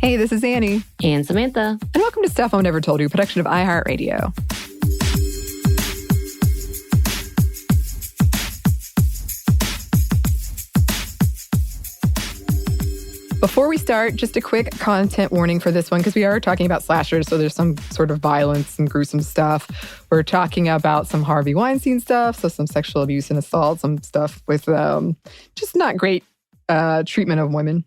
Hey, this is Anney. And Samantha. And welcome to Stuff Mom Never Told You, a production of iHeartRadio. Before we start, just a quick content warning for this one, because we are talking about slashers, so there's some sort of violence and gruesome stuff. We're talking about some Harvey Weinstein stuff, so some sexual abuse and assault, some stuff with just not great treatment of women.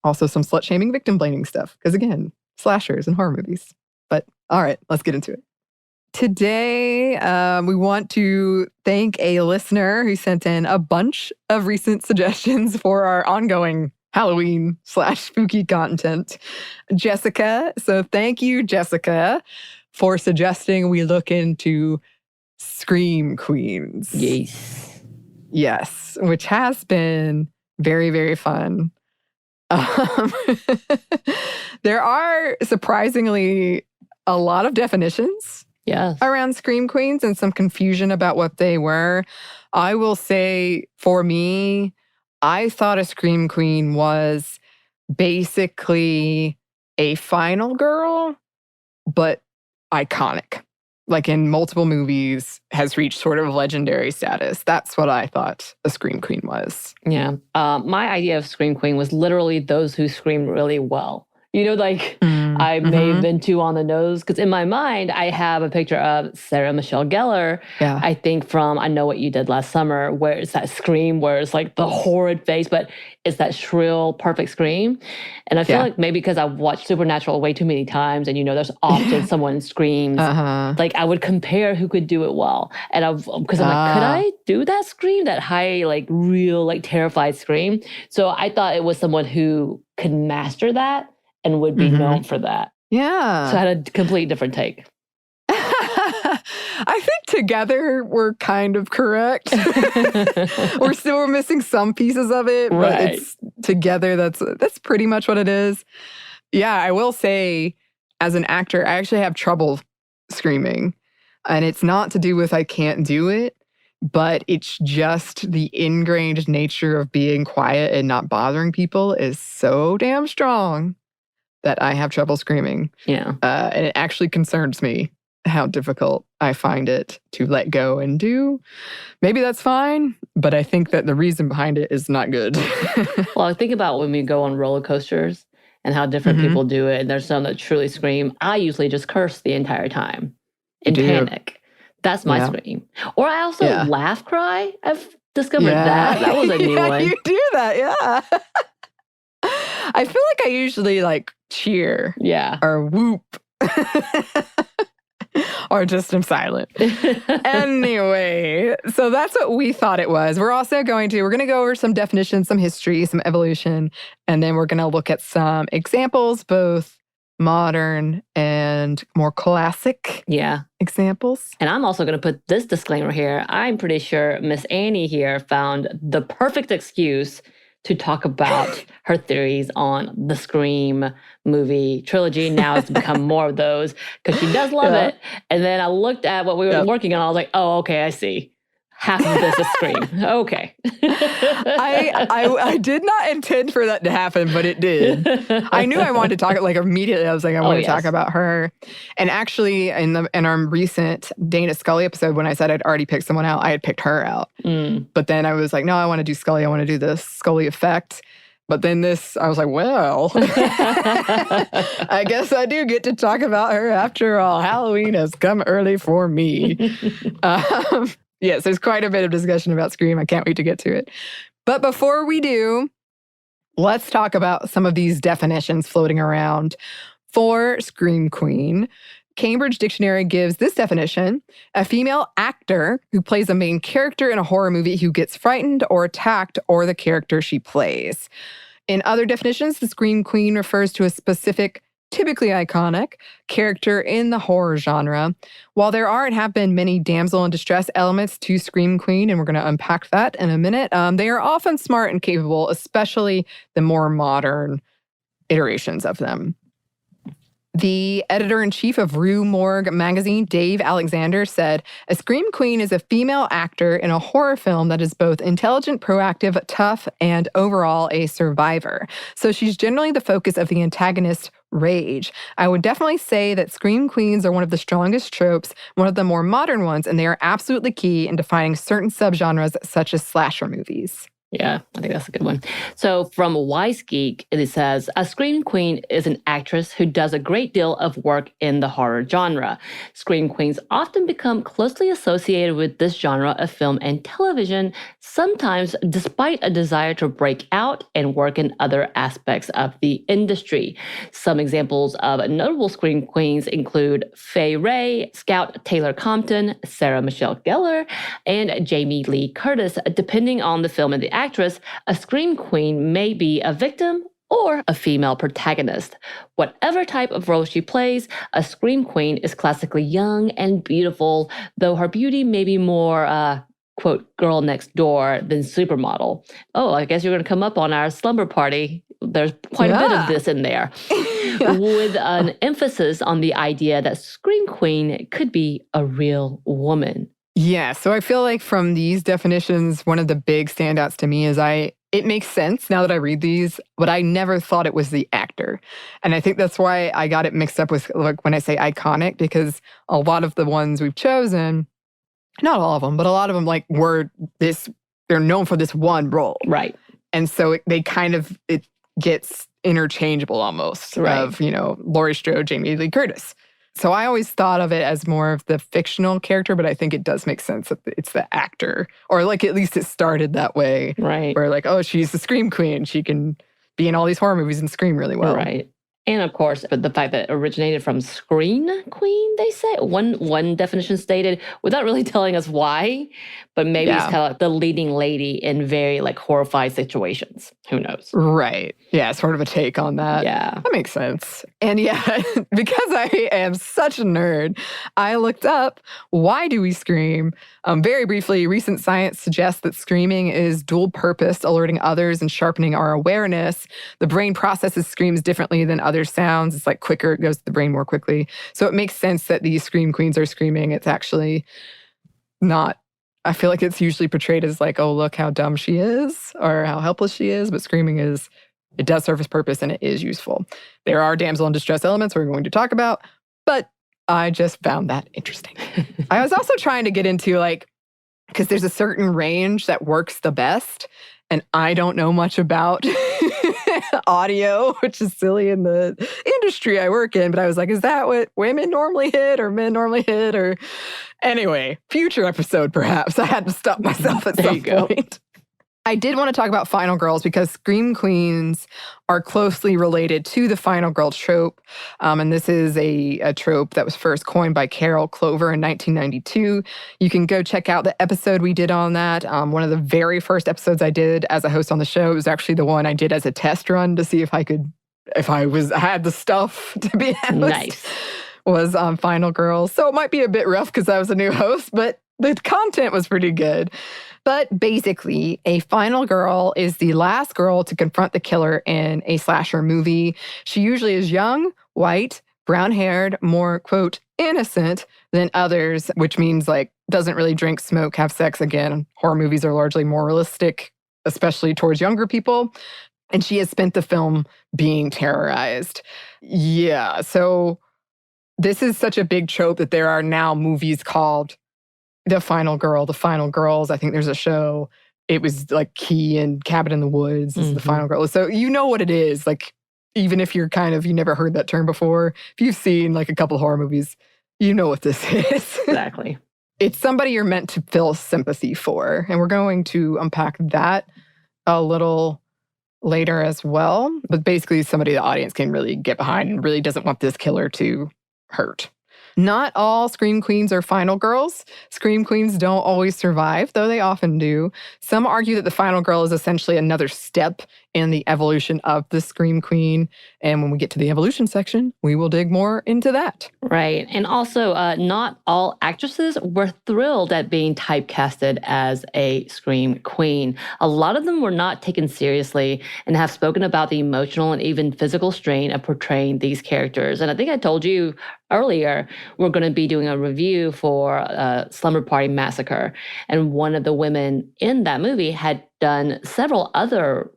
Also some slut-shaming, victim-blaming stuff, because again, slashers and horror movies. But all right, let's get into it. Today, we want to thank a listener who sent in a bunch of recent suggestions for our ongoing Halloween/spooky content, Jessica. So thank you, Jessica, for suggesting we look into Scream Queens. Yes, which has been very, very fun. There are surprisingly a lot of definitions around Scream Queens and some confusion about what they were. I will say, for me, I thought a Scream Queen was basically a final girl, but iconic. Like in multiple movies, has reached sort of legendary status. That's what I thought a Scream Queen was. Yeah. My idea of Scream Queen was literally those who scream really well. You know, like I may have been too on the nose, because in my mind, I have a picture of Sarah Michelle Gellar, I think from I Know What You Did Last Summer, where it's that scream, where it's like the horrid face, but it's that shrill, perfect scream. And I feel like maybe because I've watched Supernatural way too many times, and you know, there's often someone screams, like I would compare who could do it well. And because I'm like, could I do that scream, that high, like real, like terrified scream? So I thought it was someone who could master that and would be known for that. Yeah. So I had a complete different take. I think together we're kind of correct. we're missing some pieces of it, but it's together. That's pretty much what it is. Yeah, I will say, as an actor, I actually have trouble screaming, and it's not to do with I can't do it, but it's just the ingrained nature of being quiet and not bothering people is so damn strong that I have trouble screaming. Yeah. And it actually concerns me how difficult I find it to let go and do. Maybe that's fine, but I think that the reason behind it is not good. Well, I think about when we go on roller coasters and how different people do it. And there's some that truly scream. I usually just curse the entire time in panic. That's my scream. Or I also laugh cry. I've discovered that. That was a new one. You do that, yeah. I feel like I usually like cheer or whoop or just am silent. Anyway, so that's what we thought it was. We're going to go over some definitions, some history, some evolution, and then we're going to look at some examples, both modern and more classic examples. And I'm also going to put this disclaimer here. I'm pretty sure Miss Anney here found the perfect excuse to talk about her theories on the Scream movie trilogy. Now it's become more of those, because she does love it. And then I looked at what we were working on. I was like, oh, okay, I see. Half of this is Scream. Okay. I did not intend for that to happen, but it did. I knew I wanted to talk, like immediately I was like, I want to talk about her. And actually, in our recent Dana Scully episode, when I said I'd already picked someone out, I had picked her out. But then I was like, no, I want to do Scully. I want to do the Scully effect. But then I was like, well, I guess I do get to talk about her after all. Halloween has come early for me. Yes, there's quite a bit of discussion about Scream. I can't wait to get to it. But before we do, let's talk about some of these definitions floating around for Scream Queen. Cambridge Dictionary gives this definition: a female actor who plays a main character in a horror movie who gets frightened or attacked, or the character she plays. In other definitions, the Scream Queen refers to a specific, typically iconic, character in the horror genre. While there are and have been many damsel in distress elements to Scream Queen, and we're going to unpack that in a minute, they are often smart and capable, especially the more modern iterations of them. The editor-in-chief of Rue Morgue magazine, Dave Alexander, said, "A scream queen is a female actor in a horror film that is both intelligent, proactive, tough, and overall a survivor. So she's generally the focus of the antagonist's rage. I would definitely say that scream queens are one of the strongest tropes, one of the more modern ones, and they are absolutely key in defining certain subgenres such as slasher movies." Yeah, I think that's a good one. So from Wise Geek, it says, a scream queen is an actress who does a great deal of work in the horror genre. Scream queens often become closely associated with this genre of film and television, sometimes despite a desire to break out and work in other aspects of the industry. Some examples of notable scream queens include Fay Wray, Scout Taylor Compton, Sarah Michelle Gellar, and Jamie Lee Curtis, depending on the film and the actress. A scream queen may be a victim or a female protagonist. Whatever type of role she plays, a scream queen is classically young and beautiful, though her beauty may be more, quote, girl next door than supermodel. Oh, I guess you're going to come up on our slumber party. There's quite a bit of this in there. With an emphasis on the idea that scream queen could be a real woman. Yeah, so I feel like from these definitions, one of the big standouts to me is it makes sense now that I read these, but I never thought it was the actor. And I think that's why I got it mixed up with, like, when I say iconic, because a lot of the ones we've chosen, not all of them, but a lot of them, like, they're known for this one role. Right. And so it gets interchangeable almost, right, of, Laurie Strode, Jamie Lee Curtis. So I always thought of it as more of the fictional character, but I think it does make sense that it's the actor. Or, like, at least it started that way. Right. Where, like, oh, she's the scream queen. She can be in all these horror movies and scream really well. Right. And of course, the fact that it originated from screen queen, they say. One definition stated, without really telling us why, but maybe it's kind of like the leading lady in very, like, horrified situations. Who knows? Right. Yeah, sort of a take on that. Yeah. That makes sense. And yeah, because I am such a nerd, I looked up, why do we scream? Very briefly, recent science suggests that screaming is dual purpose, alerting others and sharpening our awareness. The brain processes screams differently than other sounds. It's like quicker, it goes to the brain more quickly. So it makes sense that these scream queens are screaming. It's actually not, I feel like it's usually portrayed as like, oh, look how dumb she is or how helpless she is. But screaming it does serve its purpose and it is useful. There are damsel in distress elements we're going to talk about, but I just found that interesting. I was also trying to get into, like, because there's a certain range that works the best, and I don't know much about audio, which is silly in the industry I work in, but I was like, is that what women normally hit or men normally hit? Or anyway, future episode perhaps. I had to stop myself at some point. I did want to talk about final girls because scream queens are closely related to the final girl trope. And this is a trope that was first coined by Carol Clover in 1992. You can go check out the episode we did on that. One of the very first episodes I did as a host on the show, it was actually the one I did as a test run to see if I had the stuff to be a host. Nice. Was Final Girls. So it might be a bit rough because I was a new host, but the content was pretty good. But basically, a final girl is the last girl to confront the killer in a slasher movie. She usually is young, white, brown-haired, more, quote, innocent than others, which means, like, doesn't really drink, smoke, have sex. Again, horror movies are largely moralistic, especially towards younger people. And she has spent the film being terrorized. Yeah, so this is such a big trope that there are now movies called The Final Girl, The Final Girls. I think there's a show. It was like Key and Cabin in the Woods is The Final Girl. So you know what it is. Like, even if you never heard that term before, if you've seen like a couple of horror movies, you know what this is. Exactly. It's somebody you're meant to feel sympathy for. And we're going to unpack that a little later as well. But basically somebody the audience can really get behind and really doesn't want this killer to hurt. Not all Scream Queens are final girls. Scream Queens don't always survive, though they often do. Some argue that the final girl is essentially another step in the evolution of the Scream Queen. And when we get to the evolution section, we will dig more into that. Right. And also, not all actresses were thrilled at being typecasted as a Scream Queen. A lot of them were not taken seriously and have spoken about the emotional and even physical strain of portraying these characters. And I think I told you earlier, we're going to be doing a review for Slumber Party Massacre. And one of the women in that movie had done several other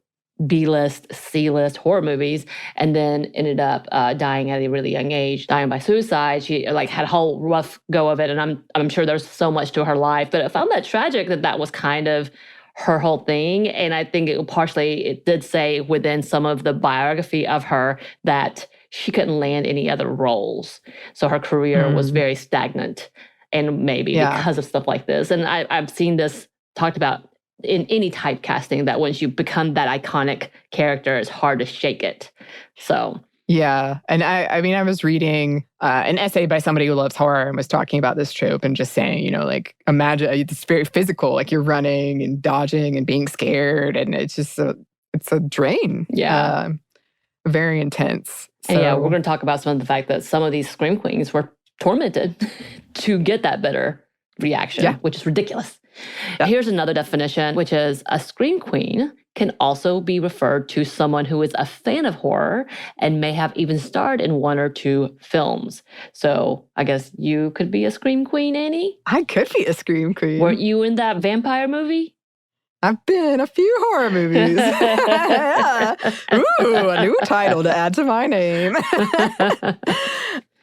B-list, C-list horror movies, and then ended up dying at a really young age, dying by suicide. She had a whole rough go of it, and I'm sure there's so much to her life. But I found that tragic that was kind of her whole thing. And I think it did say within some of the biography of her that she couldn't land any other roles. So her career was very stagnant, and maybe because of stuff like this. And I've seen this talked about in any typecasting, that once you become that iconic character, it's hard to shake it. So yeah. And I mean, I was reading an essay by somebody who loves horror and was talking about this trope and just saying, imagine it's very physical, like you're running and dodging and being scared, and it's just it's a drain. Yeah. Very intense. So, and yeah, we're going to talk about some of the fact that some of these Scream Queens were tormented to get that better reaction, which is ridiculous. Yeah. Here's another definition, which is a Scream Queen can also be referred to someone who is a fan of horror and may have even starred in one or two films. So I guess you could be a Scream Queen, Anney? I could be a Scream Queen. Weren't you in that vampire movie? I've been in a few horror movies. Yeah. Ooh, a new title to add to my name.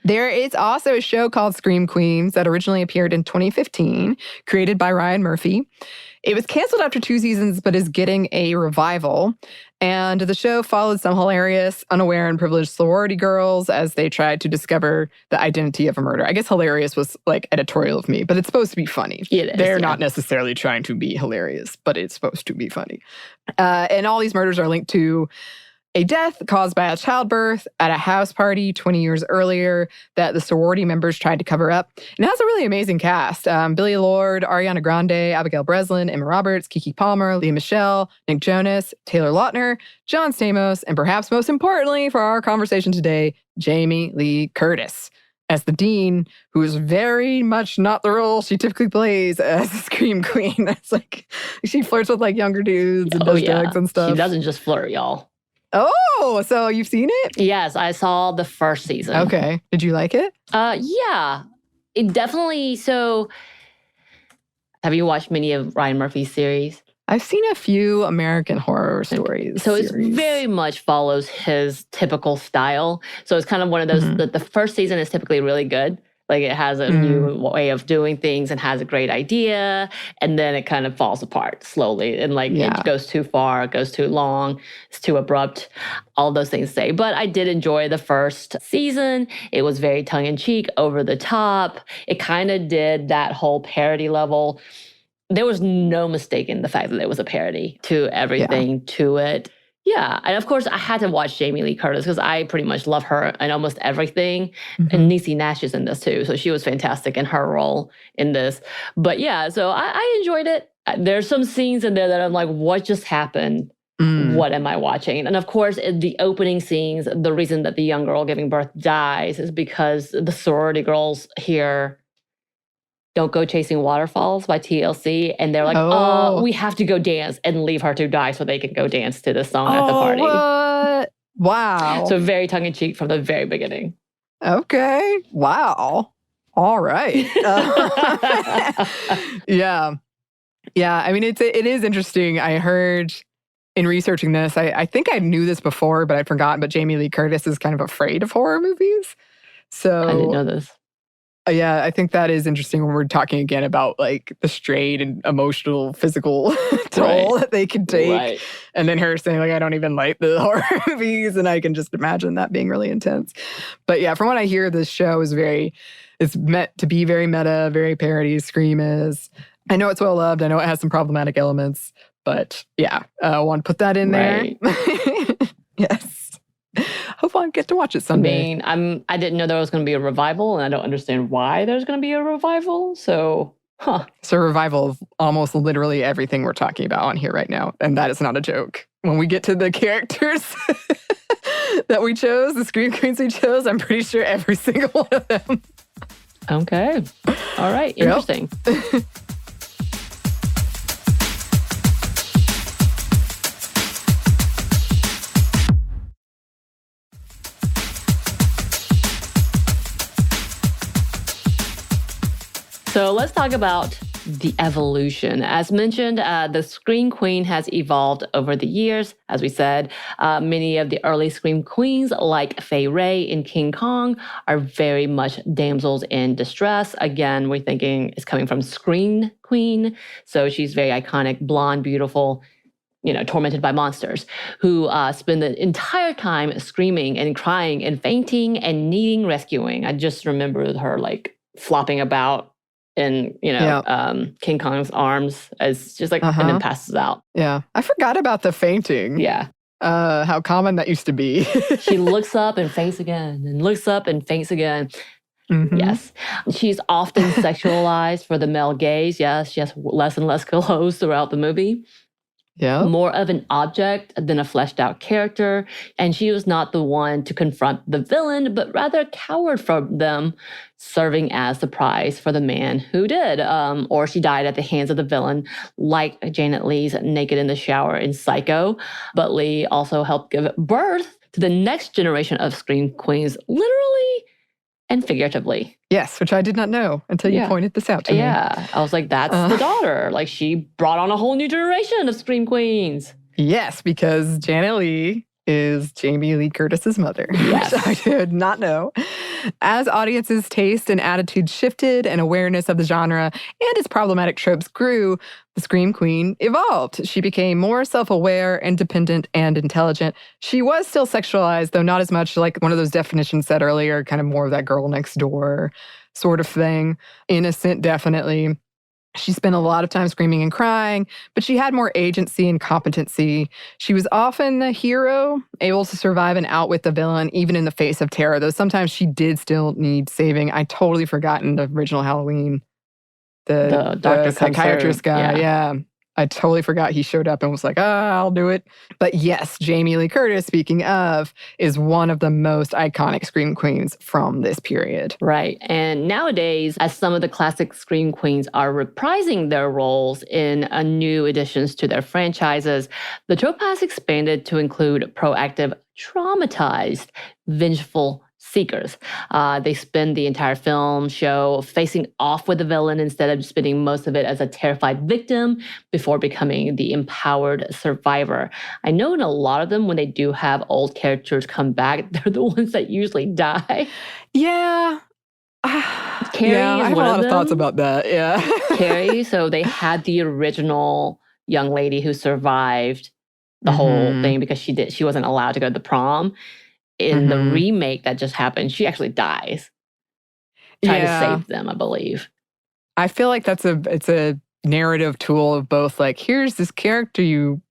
There is also a show called Scream Queens that originally appeared in 2015, created by Ryan Murphy. It was canceled after 2 seasons, but is getting a revival. And the show followed some hilarious, unaware, and privileged sorority girls as they tried to discover the identity of a murder. I guess hilarious was editorial of me, but it's supposed to be funny. It is, They're not necessarily trying to be hilarious, but it's supposed to be funny. And all these murders are linked to a death caused by a childbirth at a house party 20 years earlier that the sorority members tried to cover up. And it has a really amazing cast. Billy Lord, Ariana Grande, Abigail Breslin, Emma Roberts, Keke Palmer, Lea Michele, Nick Jonas, Taylor Lautner, John Stamos, and perhaps most importantly for our conversation today, Jamie Lee Curtis as the dean, who is very much not the role she typically plays as a Scream Queen. It's she flirts with younger dudes and does drugs and stuff. She doesn't just flirt, y'all. Oh, so you've seen it? Yes, I saw the first season. Okay. Did you like it? Yeah. It definitely, have you watched many of Ryan Murphy's series? I've seen a few American Horror Stories. So it very much follows his typical style. So it's kind of one of those, the first season is typically really good. It has a new way of doing things and has a great idea. And then it kind of falls apart slowly. And it goes too far, it goes too long, it's too abrupt, all those things to say. But I did enjoy the first season. It was very tongue-in-cheek, over the top. It kind of did that whole parody level. There was no mistaking the fact that it was a parody to everything to it. Yeah, and of course, I had to watch Jamie Lee Curtis because I pretty much love her in almost everything. And Niecy Nash is in this too, so she was fantastic in her role in this. But yeah, so I enjoyed it. There's some scenes in there that I'm like, what just happened? What am I watching? And of course, in the opening scenes, the reason that the young girl giving birth dies is because the sorority girls hear Don't Go Chasing Waterfalls by TLC. And they're like, oh, we have to go dance and leave her to die so they can go dance to this song at the party. What? Wow. So very tongue-in-cheek from the very beginning. Okay. Wow. All right. Yeah. Yeah. I mean, it is interesting. I heard in researching this, I think I knew this before, but I'd forgotten, but Jamie Lee Curtis is kind of afraid of horror movies. So I didn't know this. Yeah, I think that is interesting when we're talking again about the strain and emotional, physical toll that they can take. Right. And then her saying I don't even like the horror movies, and I can just imagine that being really intense. But yeah, from what I hear, this show is it's meant to be very meta, very parody. Scream is. I know it's well loved. I know it has some problematic elements, but yeah, I want to put that in there. Yes. Hopefully I get to watch it someday. I didn't know there was going to be a revival, and I don't understand why there's going to be a revival. So, It's a revival of almost literally everything we're talking about on here right now. And that is not a joke. When we get to the characters that we chose, the Scream Queens we chose, I'm pretty sure every single one of them. Okay. All right. Interesting. Yep. So let's talk about the evolution. As mentioned, the Scream Queen has evolved over the years. As we said, many of the early Scream Queens, like Fay Wray in King Kong, are very much damsels in distress. Again, we're thinking it's coming from Scream Queen. So she's very iconic, blonde, beautiful, tormented by monsters, who spend the entire time screaming and crying and fainting and needing rescuing. I just remembered her flopping about in King Kong's arms as just and then passes out. Yeah. I forgot about the fainting. Yeah. How common that used to be. She looks up and faints again and looks up and faints again. Mm-hmm. Yes. She's often sexualized for the male gaze. Yes, she has less and less clothes throughout the movie. Yeah. More of an object than a fleshed out character. And she was not the one to confront the villain, but rather cowered from them, serving as the prize for the man who did. Or she died at the hands of the villain, like Janet Leigh's naked in the shower in Psycho. But Leigh also helped give birth to the next generation of Scream Queens, literally and figuratively. Yes, which I did not know until you pointed this out to me. Yeah, I was like, that's the daughter. She brought on a whole new generation of Scream Queens. Yes, because Janet Leigh is Jamie Lee Curtis's mother. Yes. Which I did not know. As audiences' taste and attitudes shifted and awareness of the genre and its problematic tropes grew, the Scream Queen evolved. She became more self-aware, independent, and intelligent. She was still sexualized, though not as much, like one of those definitions said earlier, kind of more of that girl next door sort of thing. Innocent, definitely. She spent a lot of time screaming and crying, but she had more agency and competency. She was often the hero, able to survive and outwit the villain, even in the face of terror, though sometimes she did still need saving. I totally forgot in the original Halloween, the psychiatrist guy. Yeah. I totally forgot he showed up and was like, I'll do it. But yes, Jamie Lee Curtis, speaking of, is one of the most iconic Scream Queens from this period. Right. And nowadays, as some of the classic Scream Queens are reprising their roles in new additions to their franchises, the trope has expanded to include proactive, traumatized, vengeful seekers. They spend the entire film show facing off with the villain instead of spending most of it as a terrified victim before becoming the empowered survivor. I know in a lot of them, when they do have old characters come back, they're the ones that usually die. Yeah. Carrie I have a lot of thoughts about that. Yeah. Carrie, so they had the original young lady who survived the whole thing because she wasn't allowed to go to the prom. In the remake that just happened, she actually dies. Trying to save them, I believe. I feel like it's a narrative tool of both, here's this character you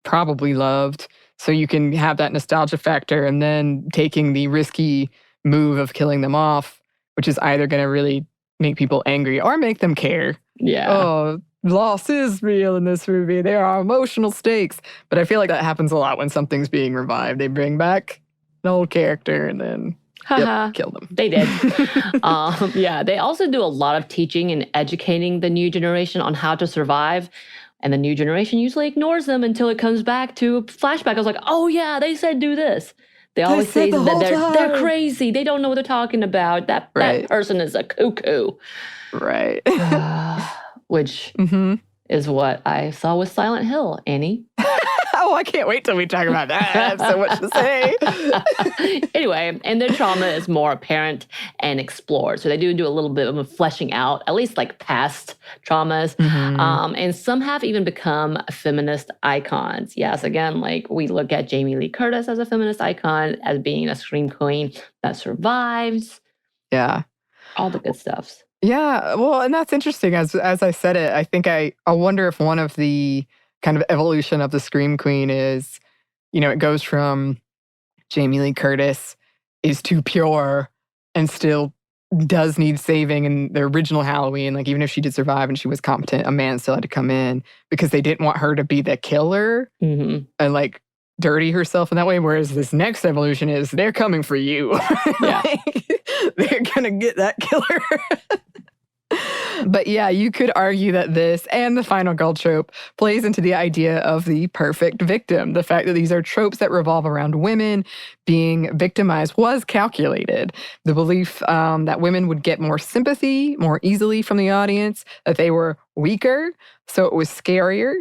probably loved, so you can have that nostalgia factor, and then taking the risky move of killing them off, which is either going to really make people angry or make them care. Yeah. Oh, loss is real in this movie. There are emotional stakes. But I feel like that happens a lot when something's being revived. They bring back an old character and then kill them. They did. They also do a lot of teaching and educating the new generation on how to survive. And the new generation usually ignores them until it comes back to a flashback. I was like, oh yeah, they said do this. They always say that they're crazy. They don't know what they're talking about. That person is a cuckoo. Right. Which is what I saw with Silent Hill, Annie. Oh, I can't wait till we talk about that. I have so much to say. Anyway, and their trauma is more apparent and explored. So they do a little bit of a fleshing out, at least past traumas. And some have even become feminist icons. Yes, again, we look at Jamie Lee Curtis as a feminist icon, as being a Scream Queen that survives. Yeah. All the good stuffs. Yeah, well, and that's interesting. As I said it, I think I wonder if one of the kind of evolution of the Scream Queen is, it goes from Jamie Lee Curtis is too pure and still does need saving. In the original Halloween, like even if she did survive and she was competent, a man still had to come in because they didn't want her to be the killer and like dirty herself in that way. Whereas this next evolution is they're coming for you. Yeah. They're gonna get that killer. But yeah, you could argue that this and the final girl trope plays into the idea of the perfect victim. The fact that these are tropes that revolve around women being victimized was calculated. The belief that women would get more sympathy more easily from the audience, that they were weaker, so it was scarier,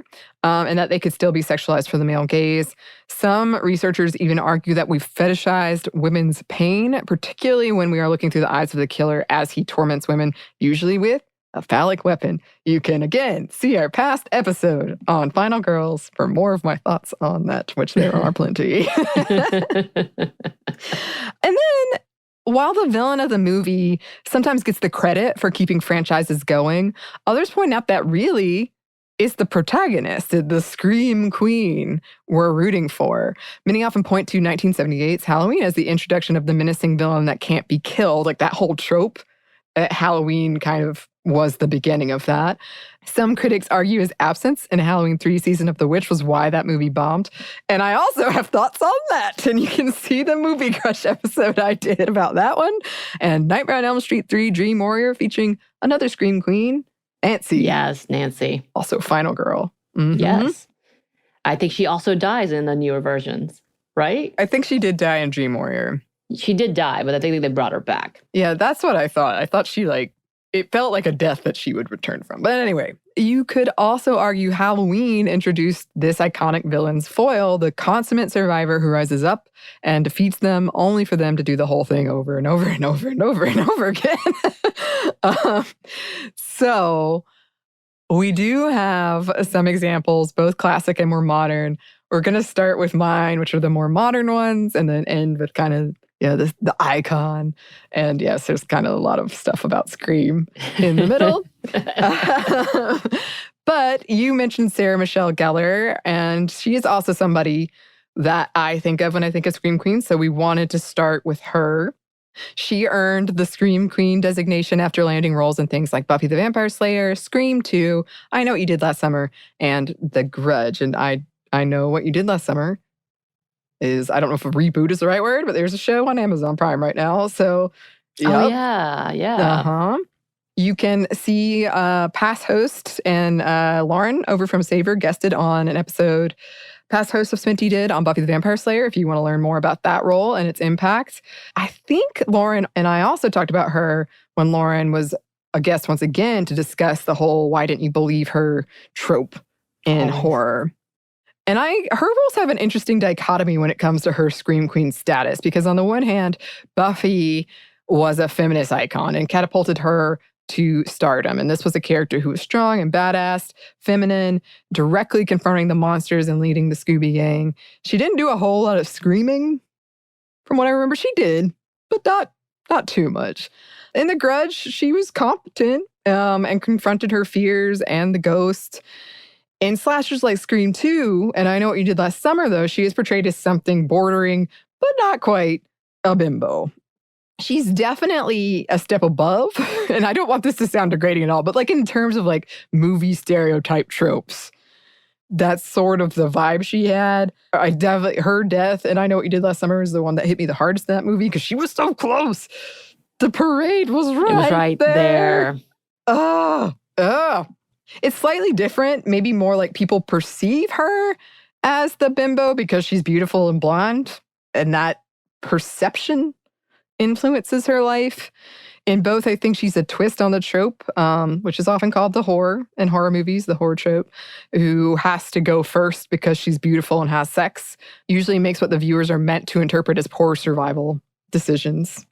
and that they could still be sexualized for the male gaze. Some researchers even argue that we've fetishized women's pain, particularly when we are looking through the eyes of the killer as he torments women, usually with a phallic weapon. You can, again, see our past episode on Final Girls for more of my thoughts on that, which there are plenty. And then, while the villain of the movie sometimes gets the credit for keeping franchises going, others point out that really it's the protagonist, the Scream Queen we're rooting for. Many often point to 1978's Halloween as the introduction of the menacing villain that can't be killed, like that whole trope. Halloween kind of was the beginning of that. Some critics argue his absence in Halloween 3 Season of the Witch was why that movie bombed. And I also have thoughts on that. And you can see the Movie Crush episode I did about that one. And Nightmare on Elm Street 3 Dream Warrior featuring another Scream Queen, Nancy. Yes, Nancy. Also Final Girl. Mm-hmm. Yes. I think she also dies in the newer versions, right? I think she did die in Dream Warrior. She did die, but I think they brought her back. Yeah, that's what I thought. I thought she it felt like a death that she would return from. But anyway, you could also argue Halloween introduced this iconic villain's foil, the consummate survivor who rises up and defeats them only for them to do the whole thing over and over and over and over and over again. So we do have some examples, both classic and more modern. We're going to start with mine, which are the more modern ones, and then end with kind of the icon. And yes, there's kind of a lot of stuff about Scream in the middle. But you mentioned Sarah Michelle Gellar, and she is also somebody that I think of when I think of Scream Queen. So we wanted to start with her. She earned the Scream Queen designation after landing roles in things like Buffy the Vampire Slayer, Scream 2, I Know What You Did Last Summer, and The Grudge. And I Know What You Did Last Summer is, I don't know if a reboot is the right word, but there's a show on Amazon Prime right now. So, yep. Oh, yeah. You can see past host and Lauren over from Savor guested on an episode past host of Sminty did on Buffy the Vampire Slayer if you want to learn more about that role and its impact. I think Lauren and I also talked about her when Lauren was a guest once again to discuss the whole why didn't you believe her trope in horror. And her roles have an interesting dichotomy when it comes to her Scream Queen status, because on the one hand, Buffy was a feminist icon and catapulted her to stardom. And this was a character who was strong and badass, feminine, directly confronting the monsters and leading the Scooby Gang. She didn't do a whole lot of screaming. From what I remember, she did, but not too much. In The Grudge, she was competent and confronted her fears and the ghost. In slashers like Scream 2, and I Know What You Did Last Summer, though, she is portrayed as something bordering, but not quite, a bimbo. She's definitely a step above, and I don't want this to sound degrading at all, but like in terms of like movie stereotype tropes, that's sort of the vibe she had. I definitely, her death, and I Know What You Did Last Summer is the one that hit me the hardest in that movie because she was so close. The parade was right, it was right there. It's slightly different, maybe more like people perceive her as the bimbo because she's beautiful and blonde, and that perception influences her life. In both, I think she's a twist on the trope, which is often called the horror in horror movies, the horror trope, who has to go first because she's beautiful and has sex, usually makes what the viewers are meant to interpret as poor survival decisions.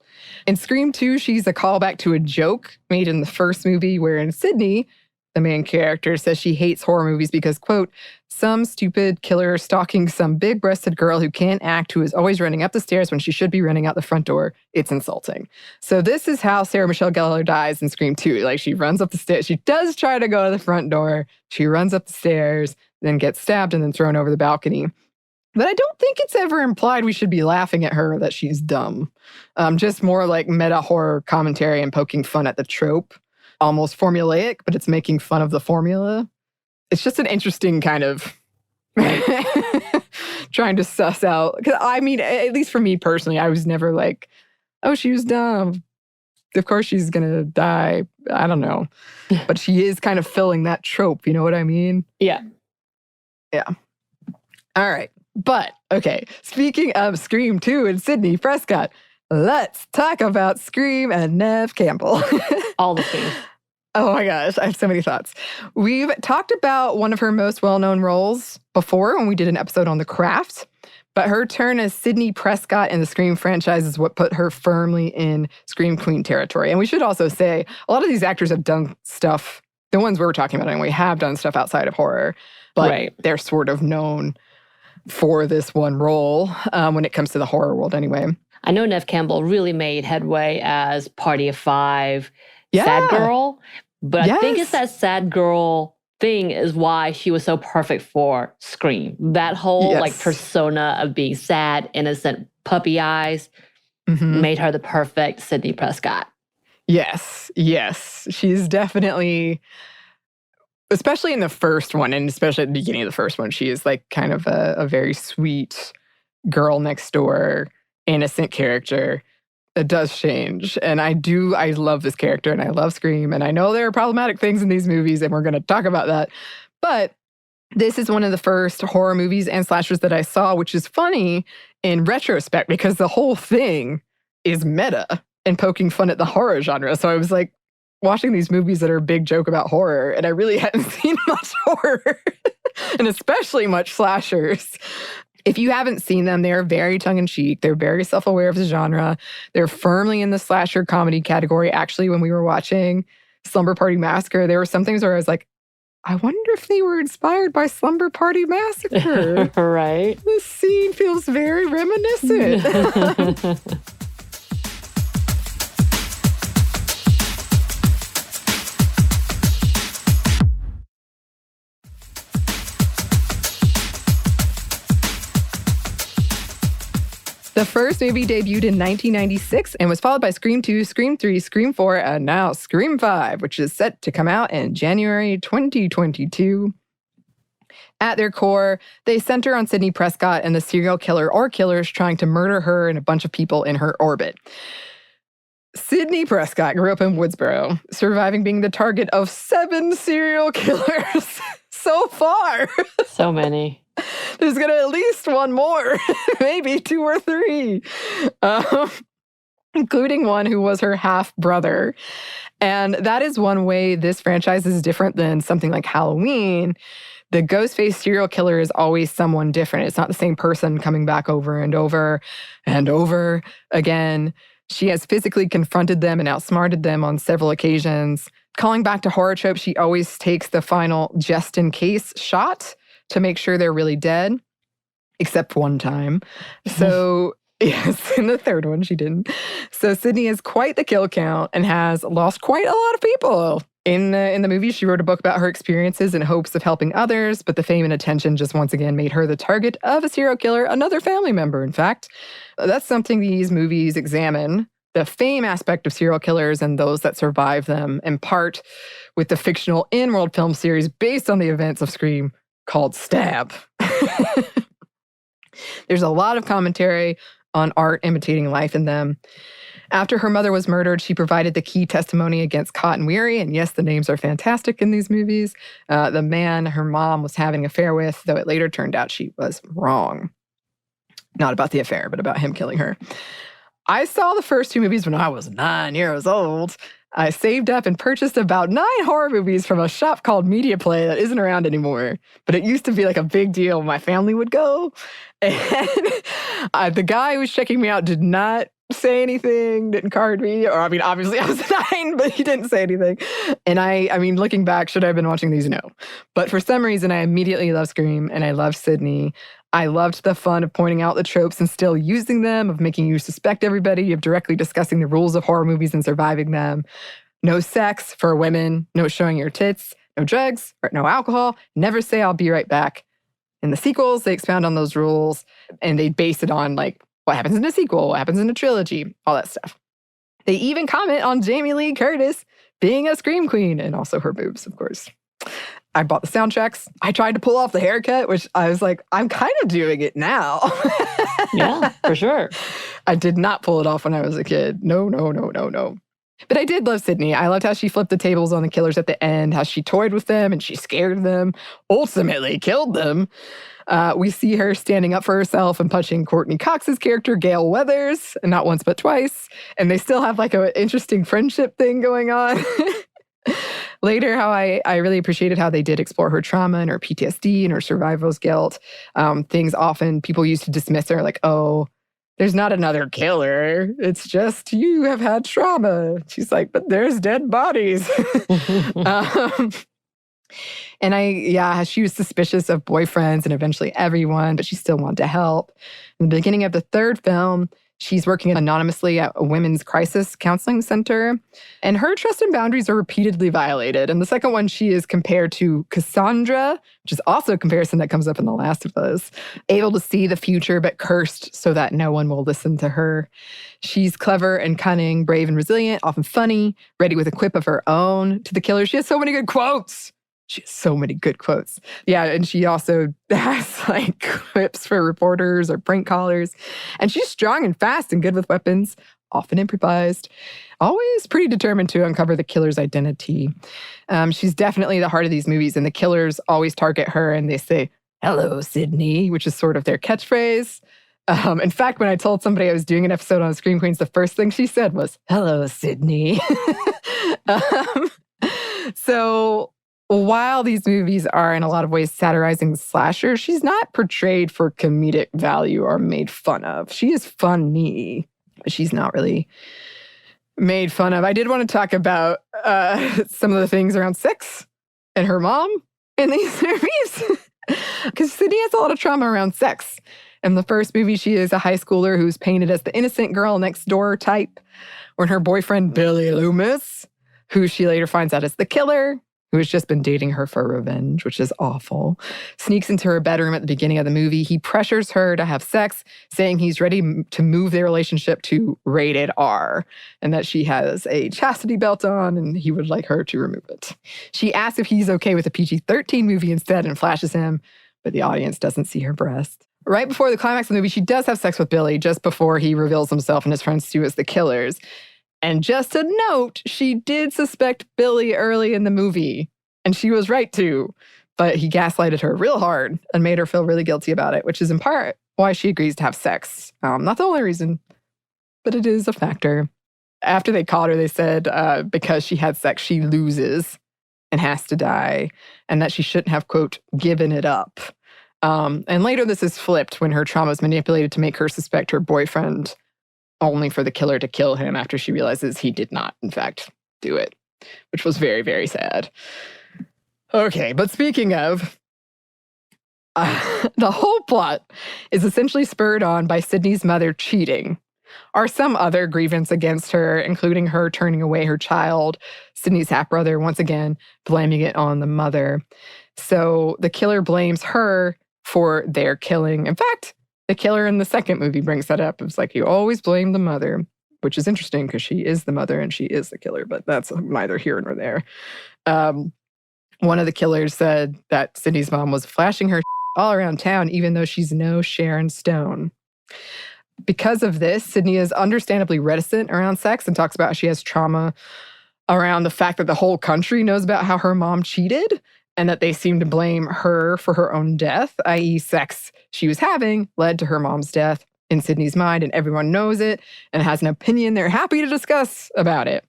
In Scream 2, she's a callback to a joke made in the first movie wherein Sydney, the main character, says she hates horror movies because, quote, some stupid killer stalking some big-breasted girl who can't act, who is always running up the stairs when she should be running out the front door. It's insulting. So this is how Sarah Michelle Gellar dies in Scream 2. Like, she runs up the stairs. She does try to go to the front door. She runs up the stairs, then gets stabbed and then thrown over the balcony. But I don't think it's ever implied we should be laughing at her that she's dumb. Just more like meta horror commentary and poking fun at the trope. Almost formulaic, but it's making fun of the formula. It's just an interesting kind of trying to suss out. Because I mean, at least for me personally, I was never like, oh, she was dumb. Of course she's going to die. I don't know. But she is kind of filling that trope. You know what I mean? Yeah. Yeah. All right. But, okay, speaking of Scream 2 and Sidney Prescott, let's talk about Scream and Neve Campbell. All the things. Oh my gosh, I have so many thoughts. We've talked about one of her most well-known roles before when we did an episode on The Craft, but her turn as Sidney Prescott in the Scream franchise is what put her firmly in Scream Queen territory. And we should also say, a lot of these actors have done stuff, the ones we're talking about anyway, have done stuff outside of horror, but they're sort of known for this one role when it comes to the horror world anyway. I know Neve Campbell really made headway as Party of Five, sad girl. But I think it's that sad girl thing is why she was so perfect for Scream. That whole like persona of being sad, innocent, puppy eyes made her the perfect Sidney Prescott. Yes. She's definitely, especially in the first one, and especially at the beginning of the first one, she is like kind of a very sweet girl next door, innocent character. It does change. And I love this character and I love Scream. And I know there are problematic things in these movies and we're going to talk about that. But this is one of the first horror movies and slashers that I saw, which is funny in retrospect because the whole thing is meta and poking fun at the horror genre. So I was like watching these movies that are a big joke about horror and I really hadn't seen much horror and especially much slashers. If you haven't seen them, they're very tongue-in-cheek. They're very self-aware of the genre. They're firmly in the slasher comedy category. Actually, when we were watching Slumber Party Massacre, there were some things where I was like, I wonder if they were inspired by Slumber Party Massacre. Right? This scene feels very reminiscent. The first movie debuted in 1996 and was followed by Scream 2, Scream 3, Scream 4, and now Scream 5, which is set to come out in January 2022. At their core, they center on Sidney Prescott and the serial killer or killers trying to murder her and a bunch of people in her orbit. Sidney Prescott grew up in Woodsboro, surviving being the target of 7 serial killers so far. So many. There's going to at least one more, maybe 2 or 3, including one who was her half-brother. And that is one way this franchise is different than something like Halloween. The Ghostface serial killer is always someone different. It's not the same person coming back over and over and over again. She has physically confronted them and outsmarted them on several occasions. Calling back to horror tropes, she always takes the final just-in-case shot to make sure they're really dead, except one time. So, yes, in the third one, she didn't. So Sidney has quite the kill count and has lost quite a lot of people. In the movie, she wrote a book about her experiences in hopes of helping others, but the fame and attention just once again made her the target of a serial killer, another family member, in fact. That's something these movies examine, the fame aspect of serial killers and those that survive them, in part with the fictional in-world film series based on the events of Scream, called Stab. There's a lot of commentary on art imitating life in them. After her mother was murdered, she provided the key testimony against Cotton Weary, and yes, the names are fantastic in these movies. The man her mom was having an affair with, though it later turned out she was wrong. Not about the affair, but about him killing her. I saw the first 2 movies when I was 9 years old. I saved up and purchased about 9 horror movies from a shop called Media Play that isn't around anymore. But it used to be like a big deal. My family would go. And the guy who was checking me out did not say anything, didn't card me. Or, I mean, obviously I was 9, but he didn't say anything. And I mean, looking back, should I have been watching these? No. But for some reason, I immediately loved Scream and I loved Sidney. I loved the fun of pointing out the tropes and still using them, of making you suspect everybody, of directly discussing the rules of horror movies and surviving them. No sex for women, no showing your tits, no drugs, or no alcohol. Never say I'll be right back. In the sequels, they expound on those rules, and they base it on, like, what happens in a sequel, what happens in a trilogy, all that stuff. They even comment on Jamie Lee Curtis being a scream queen, and also her boobs, of course. I bought the soundtracks. I tried to pull off the haircut, which I was like, I'm kind of doing it now. Yeah, for sure. I did not pull it off when I was a kid. No. But I did love Sydney. I loved how she flipped the tables on the killers at the end, how she toyed with them and she scared them, ultimately killed them. We see her standing up for herself and punching Courtney Cox's character, Gail Weathers, and not once but twice. And they still have like an interesting friendship thing going on. Later, how I really appreciated how they did explore her trauma and her PTSD and her survival's guilt. Things often people used to dismiss her, like, oh, there's not another killer. It's just you have had trauma. She's like, but there's dead bodies. And she was suspicious of boyfriends and eventually everyone, but she still wanted to help. In the beginning of the third film, she's working anonymously at a women's crisis counseling center, and her trust and boundaries are repeatedly violated. In the second one, she is compared to Cassandra, which is also a comparison that comes up in The Last of Us, able to see the future but cursed so that no one will listen to her. She's clever and cunning, brave and resilient, often funny, ready with a quip of her own. To the killer, she has so many good quotes. She has so many good quotes. Yeah, and she also has like quips for reporters or prank callers. And she's strong and fast and good with weapons, often improvised, always pretty determined to uncover the killer's identity. She's definitely the heart of these movies, and the killers always target her and they say, "Hello, Sydney," which is sort of their catchphrase. In fact, when I told somebody I was doing an episode on Scream Queens, the first thing she said was, "Hello, Sydney." So while these movies are in a lot of ways satirizing the slasher, she's not portrayed for comedic value or made fun of. She is funny, but she's not really made fun of. I did want to talk about some of the things around sex and her mom in these movies, because Sydney has a lot of trauma around sex. In the first movie, she is a high schooler who's painted as the innocent girl next door type, when her boyfriend, Billy Loomis, who she later finds out is the killer, who has just been dating her for revenge, which is awful, sneaks into her bedroom at the beginning of the movie. He pressures her to have sex, saying he's ready to move their relationship to rated R, and that she has a chastity belt on and he would like her to remove it. She asks if he's okay with a PG-13 movie instead and flashes him, but the audience doesn't see her breast. Right before the climax of the movie, she does have sex with Billy just before he reveals himself and his friends Stu as the killers. And just a note, she did suspect Billy early in the movie, and she was right to, but he gaslighted her real hard and made her feel really guilty about it, which is in part why she agrees to have sex. Not the only reason, but it is a factor. After they caught her, they said because she had sex, she loses and has to die, and that she shouldn't have, quote, given it up. And later this is flipped when her trauma is manipulated to make her suspect her boyfriend, only for the killer to kill him after she realizes he did not, in fact, do it, which was very, very sad. Okay, but speaking of, the whole plot is essentially spurred on by Sydney's mother cheating, or some other grievance against her, including her turning away her child, Sydney's half-brother, once again, blaming it on the mother. So the killer blames her for their killing. In fact, the killer in the second movie brings that up. It's like, you always blame the mother, which is interesting because she is the mother and she is the killer, but that's neither here nor there. One of the killers said that Sydney's mom was flashing her all around town, even though she's no Sharon Stone. Because of this, Sydney is understandably reticent around sex and talks about how she has trauma around the fact that the whole country knows about how her mom cheated and that they seem to blame her for her own death, i.e. sex she was having led to her mom's death in Sydney's mind, and everyone knows it and has an opinion they're happy to discuss about it.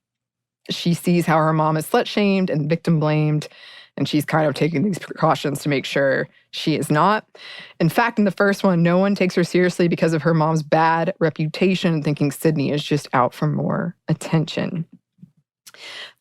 She sees how her mom is slut-shamed and victim-blamed, and she's kind of taking these precautions to make sure she is not. In fact, in the first one, no one takes her seriously because of her mom's bad reputation, thinking Sydney is just out for more attention.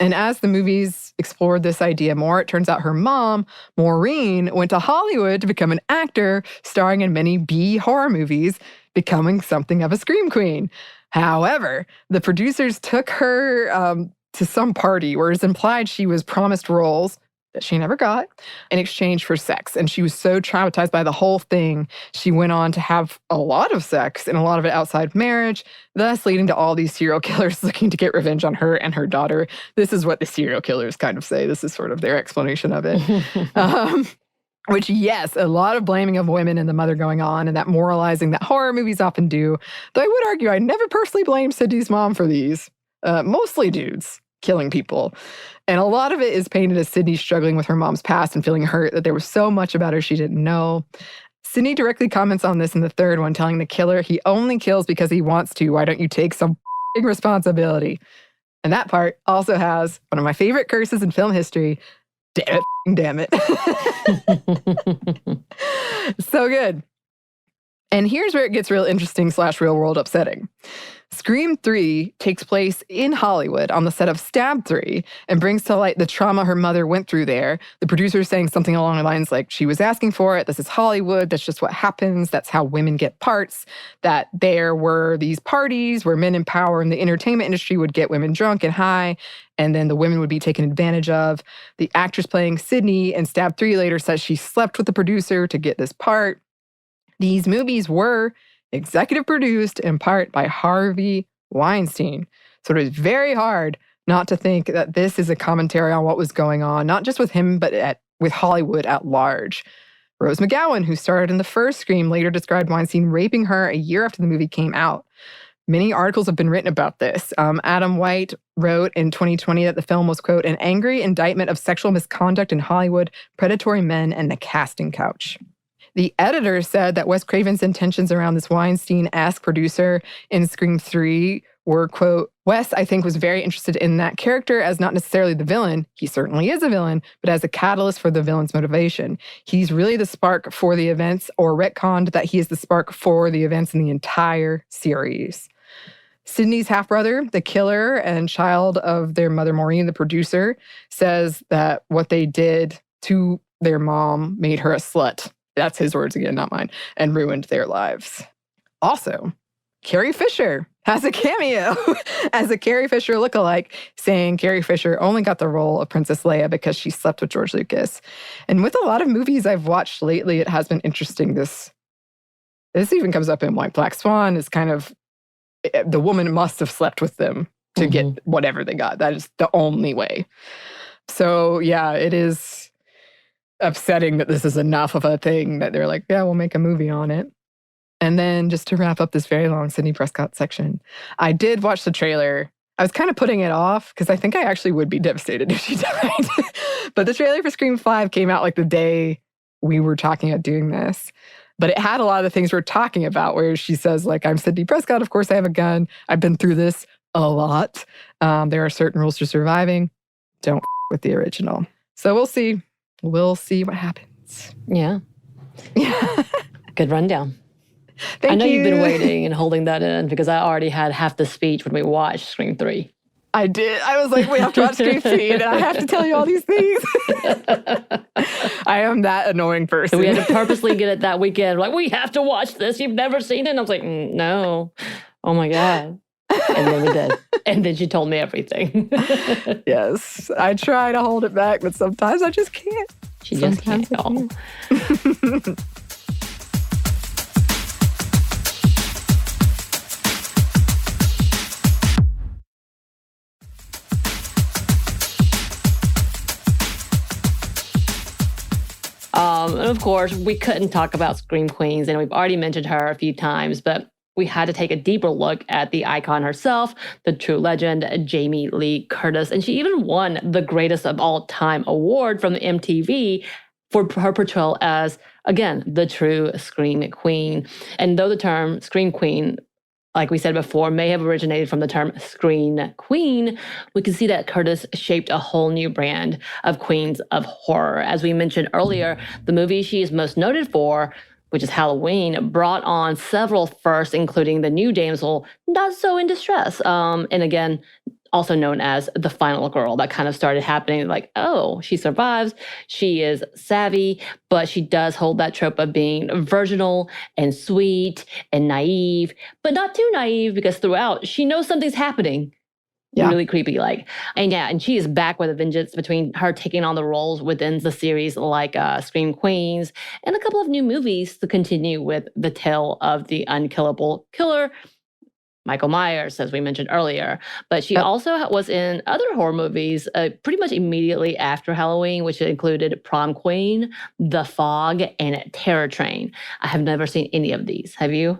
And as the movies explored this idea more, it turns out her mom, Maureen, went to Hollywood to become an actor, starring in many B horror movies, becoming something of a scream queen. However, the producers took her to some party where it's implied she was promised roles that she never got in exchange for sex. And she was so traumatized by the whole thing, she went on to have a lot of sex, and a lot of it outside marriage, thus leading to all these serial killers looking to get revenge on her and her daughter. This is what the serial killers kind of say. This is sort of their explanation of it. Which, yes, a lot of blaming of women and the mother going on, and that moralizing that horror movies often do. Though I would argue I never personally blamed Sydney's mom for these. Mostly dudes killing people. And a lot of it is painted as Sydney struggling with her mom's past and feeling hurt that there was so much about her she didn't know. Sydney directly comments on this in the third one, telling the killer he only kills because he wants to. Why don't you take some responsibility? And that part also has one of my favorite curses in film history. Damn it. So good. And here's where it gets real interesting / real world upsetting. Scream 3 takes place in Hollywood on the set of Stab 3 and brings to light the trauma her mother went through there. The producer is saying something along the lines like, she was asking for it. This is Hollywood. That's just what happens. That's how women get parts. That there were these parties where men in power in the entertainment industry would get women drunk and high, and then the women would be taken advantage of. The actress playing Sydney in Stab 3 later says she slept with the producer to get this part. These movies were executive produced in part by Harvey Weinstein. So it is very hard not to think that this is a commentary on what was going on, not just with him, but with Hollywood at large. Rose McGowan, who starred in the first Scream, later described Weinstein raping her a year after the movie came out. Many articles have been written about this. Adam White wrote in 2020 that the film was, quote, an angry indictment of sexual misconduct in Hollywood, predatory men, and the casting couch. The editor said that Wes Craven's intentions around this Weinstein-esque producer in Scream 3 were, quote, Wes, I think, was very interested in that character as not necessarily the villain. He certainly is a villain, but as a catalyst for the villain's motivation. He's really the spark for the events, or retconned that he is the spark for the events in the entire series. Sydney's half-brother, the killer and child of their mother, Maureen, the producer, says that what they did to their mom made her a slut. That's his words again, not mine, and ruined their lives. Also, Carrie Fisher has a cameo as a Carrie Fisher lookalike, saying Carrie Fisher only got the role of Princess Leia because she slept with George Lucas. And with a lot of movies I've watched lately, it has been interesting. This even comes up in White Black Swan, is kind of, the woman must have slept with them to get whatever they got. That is the only way. So yeah, it is upsetting that this is enough of a thing that they're like, yeah, we'll make a movie on it. And then just to wrap up this very long Sidney Prescott section, I did watch the trailer. I was kind of putting it off because I think I actually would be devastated if she died. But the trailer for Scream 5 came out like the day we were talking about doing this. But it had a lot of the things we're talking about, where she says, like, I'm Sidney Prescott. Of course, I have a gun. I've been through this a lot. There are certain rules to surviving. Don't with the original. So we'll see. We'll see what happens. Yeah. Good rundown. Thank you. I know you've been waiting and holding that in because I already had half the speech when we watched Scream 3. I did. I was like, we have to watch Scream 3 and I have to tell you all these things. I am that annoying person. So we had to purposely get it that weekend. Like, we have to watch this. You've never seen it? And I was like, no. Oh my God. And then we did. And then she told me everything. Yes. I try to hold it back, but sometimes I just can't. She just can't, y'all. And of course, we couldn't talk about Scream Queens, and we've already mentioned her a few times, but we had to take a deeper look at the icon herself, the true legend, Jamie Lee Curtis. And she even won the Greatest of All Time award from the MTV for her portrayal as, again, the true Scream Queen. And though the term Scream Queen, like we said before, may have originated from the term Screen Queen, we can see that Curtis shaped a whole new brand of queens of horror. As we mentioned earlier, the movie she is most noted for, which is Halloween, brought on several firsts, including the new damsel, not so in distress. And again, also known as the final girl. That kind of started happening like, oh, she survives, she is savvy, but she does hold that trope of being virginal and sweet and naive, but not too naive because throughout she knows something's happening. Yeah. Really creepy like. And she is back with a vengeance between her taking on the roles within the series like Scream Queens and a couple of new movies to continue with the tale of the unkillable killer, Michael Myers, as we mentioned earlier. But she also was in other horror movies pretty much immediately after Halloween, which included Prom Queen, The Fog, and Terror Train. I have never seen any of these. Have you?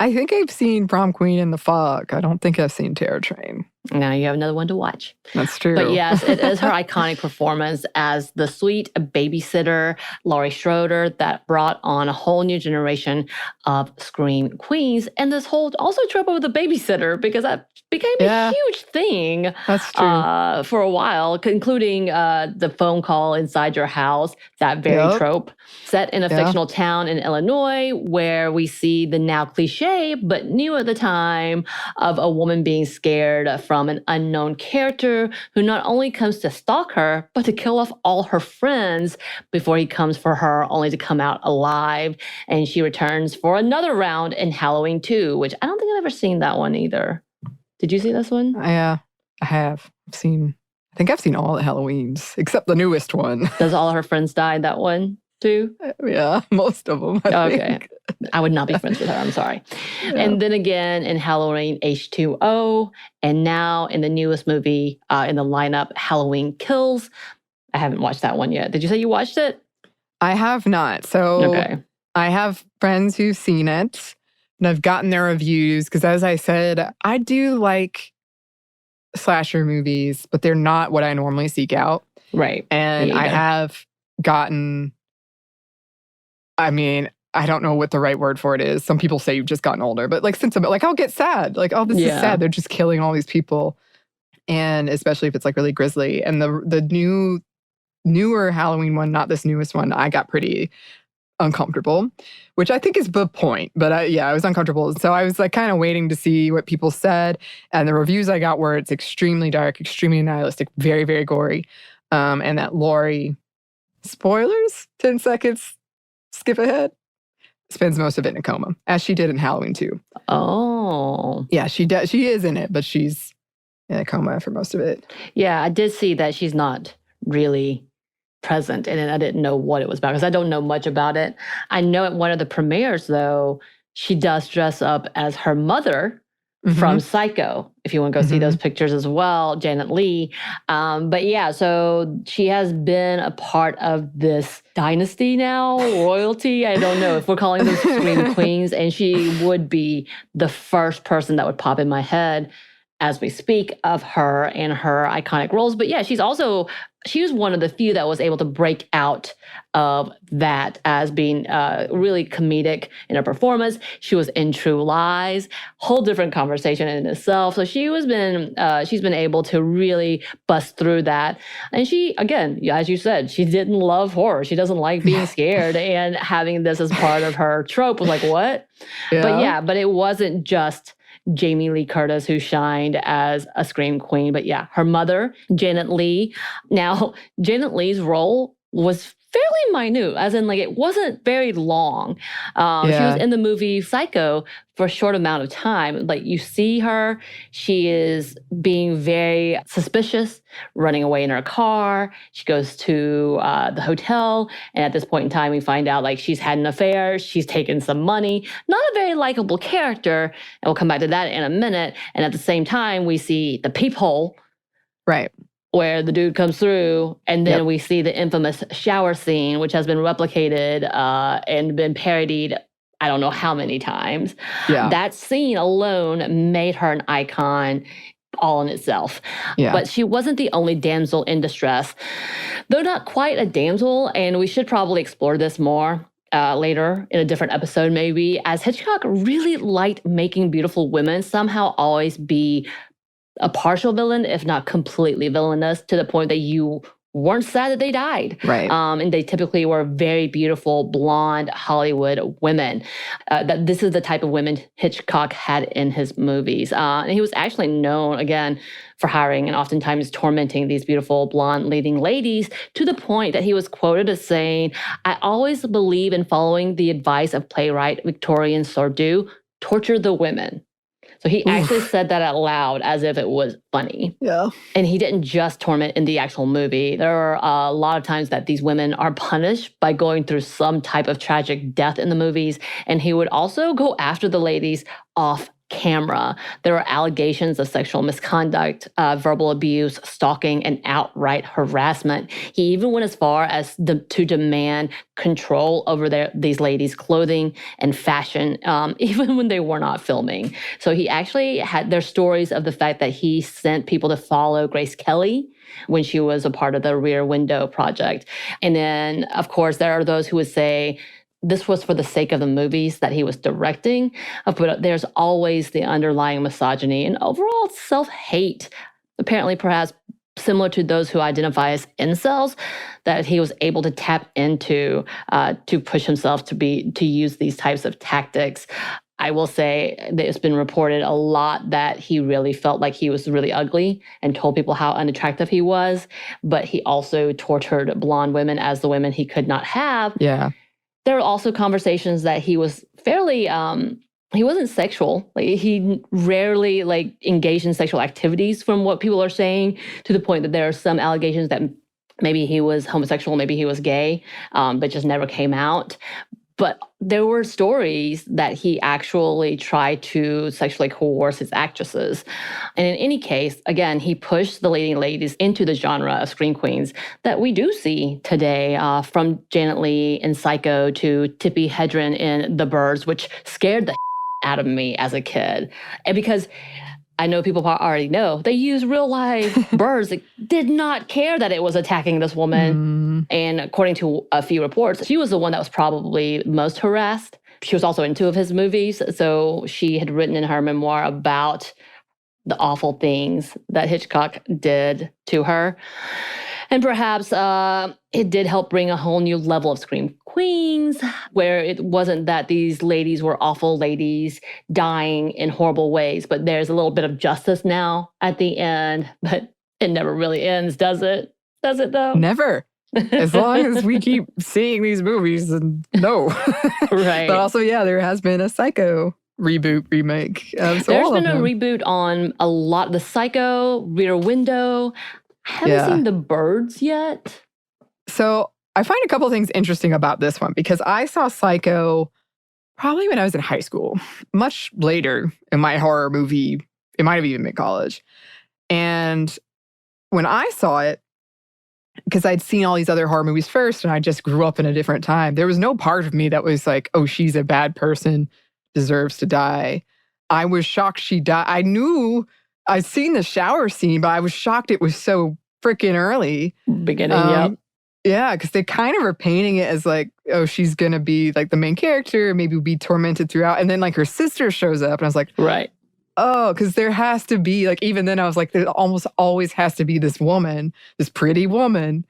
I think I've seen Prom Queen and The Fog. I don't think I've seen Terror Train. Now you have another one to watch. That's true. But yes, it is her iconic performance as the sweet babysitter, Laurie Strode, that brought on a whole new generation of Scream Queens. And this whole also trope of the babysitter, because that became a huge thing. That's true. For a while, including the phone call inside your house, that very trope. Set in a fictional town in Illinois, where we see the now cliche, but new at the time, of a woman being scared from an unknown character who not only comes to stalk her, but to kill off all her friends before he comes for her, only to come out alive. And she returns for another round in Halloween 2, which I don't think I've ever seen that one either. Did you see this one? Yeah, I have. I think I've seen all the Halloweens, except the newest one. Does all her friends die in that one too? Yeah, most of them. I think. I would not be friends with her. I'm sorry. Yeah. And then again in Halloween H2O, and now in the newest movie in the lineup, Halloween Kills. I haven't watched that one yet. Did you say you watched it? I have not. So I have friends who've seen it, and I've gotten their reviews because, as I said, I do like slasher movies, but they're not what I normally seek out. Right. And I have gotten, I mean, I don't know what the right word for it is. Some people say you've just gotten older, but like sentiment, like I'll get sad. Like, oh, this is sad. They're just killing all these people. And especially if it's like really grisly. And the newer Halloween one, not this newest one, I got pretty uncomfortable, which I think is the point. But I was uncomfortable. So I was like kind of waiting to see what people said. And the reviews I got were it's extremely dark, extremely nihilistic, very, very gory. And that Laurie, spoilers, 10 seconds, skip ahead, spends most of it in a coma, as she did in Halloween 2. Oh. Yeah, she does. She is in it, but she's in a coma for most of it. Yeah, I did see that she's not really present in it. I didn't know what it was about because I don't know much about it. I know at one of the premieres, though, she does dress up as her mother from Psycho, if you want to go see those pictures as well, Janet Leigh. But yeah, so she has been a part of this dynasty now, royalty. I don't know if we're calling them Scream Queens, and she would be the first person that would pop in my head as we speak of her and her iconic roles. But yeah, she was one of the few that was able to break out of that as being really comedic in her performance. She was in True Lies, whole different conversation in itself. So she's been able to really bust through that. And she, again, as you said, she didn't love horror. She doesn't like being scared, and having this as part of her trope was like, what? Yeah. But it wasn't just Jamie Lee Curtis, who shined as a Scream Queen. But yeah, her mother, Janet Leigh. Now, Janet Leigh's role was fairly minute, as in like it wasn't very long. She was in the movie Psycho for a short amount of time. Like you see her, she is being very suspicious, running away in her car. She goes to the hotel, and at this point in time, we find out like she's had an affair, she's taken some money. Not a very likable character, and we'll come back to that in a minute. And at the same time, we see the peephole, right, where the dude comes through, and then we see the infamous shower scene, which has been replicated and been parodied I don't know how many times. Yeah. That scene alone made her an icon all in itself. Yeah. But she wasn't the only damsel in distress. Though not quite a damsel, and we should probably explore this more later in a different episode maybe, as Hitchcock really liked making beautiful women somehow always be a partial villain, if not completely villainous, to the point that you weren't sad that they died. Right. And they typically were very beautiful, blonde Hollywood women. That this is the type of women Hitchcock had in his movies. And he was actually known, again, for hiring and oftentimes tormenting these beautiful blonde leading ladies, to the point that he was quoted as saying, "I always believe in following the advice of playwright Victorien Sardou, torture the women." So he actually said that out loud as if it was funny. Yeah. And he didn't just torment in the actual movie. There are a lot of times that these women are punished by going through some type of tragic death in the movies. And he would also go after the ladies off camera. There were allegations of sexual misconduct, verbal abuse, stalking, and outright harassment. He even went as far as to demand control over these ladies' clothing and fashion, even when they were not filming. So he actually had their stories of the fact that he sent people to follow Grace Kelly when she was a part of the Rear Window project. And then, of course, there are those who would say, this was for the sake of the movies that he was directing, but there's always the underlying misogyny and overall self-hate, apparently perhaps similar to those who identify as incels, that he was able to tap into to push himself to use these types of tactics. I will say that it's been reported a lot that he really felt like he was really ugly and told people how unattractive he was, but he also tortured blonde women as the women he could not have. Yeah. There were also conversations that he was fairly, he wasn't sexual. Like he rarely engaged in sexual activities from what people are saying, to the point that there are some allegations that maybe he was homosexual, maybe he was gay, but just never came out. But there were stories that he actually tried to sexually coerce his actresses. And in any case, again, he pushed the leading ladies into the genre of scream queens that we do see today, from Janet Leigh in Psycho to Tippi Hedren in The Birds, which scared the out of me as a kid. And because I know people already know, they use real live birds that did not care that it was attacking this woman. And according to a few reports, she was the one that was probably most harassed. She was also in 2 of his movies. So she had written in her memoir about the awful things that Hitchcock did to her. And perhaps it did help bring a whole new level of scream queens, where it wasn't that these ladies were awful ladies dying in horrible ways, but there's a little bit of justice now at the end. But it never really ends, does it? Does it, though? Never. As long as we keep seeing these movies, and no. Right. But also, yeah, there has been a Psycho reboot, remake. There's been a reboot on a lot. The Psycho, Rear Window. I haven't seen The Birds yet. So I find a couple of things interesting about this one, because I saw Psycho probably when I was in high school, much later in my horror movie. It might have even been college. And when I saw it, because I'd seen all these other horror movies first and I just grew up in a different time, there was no part of me that was like, oh, she's a bad person, deserves to die. I was shocked she died. I knew I'd seen the shower scene, but I was shocked it was so freaking early. Beginning, yep. Yeah, because they kind of are painting it as like, oh, she's going to be like the main character, maybe be tormented throughout. And then like her sister shows up and I was like, right. Oh, because there has to be, like, even then I was like, there almost always has to be this woman, this pretty woman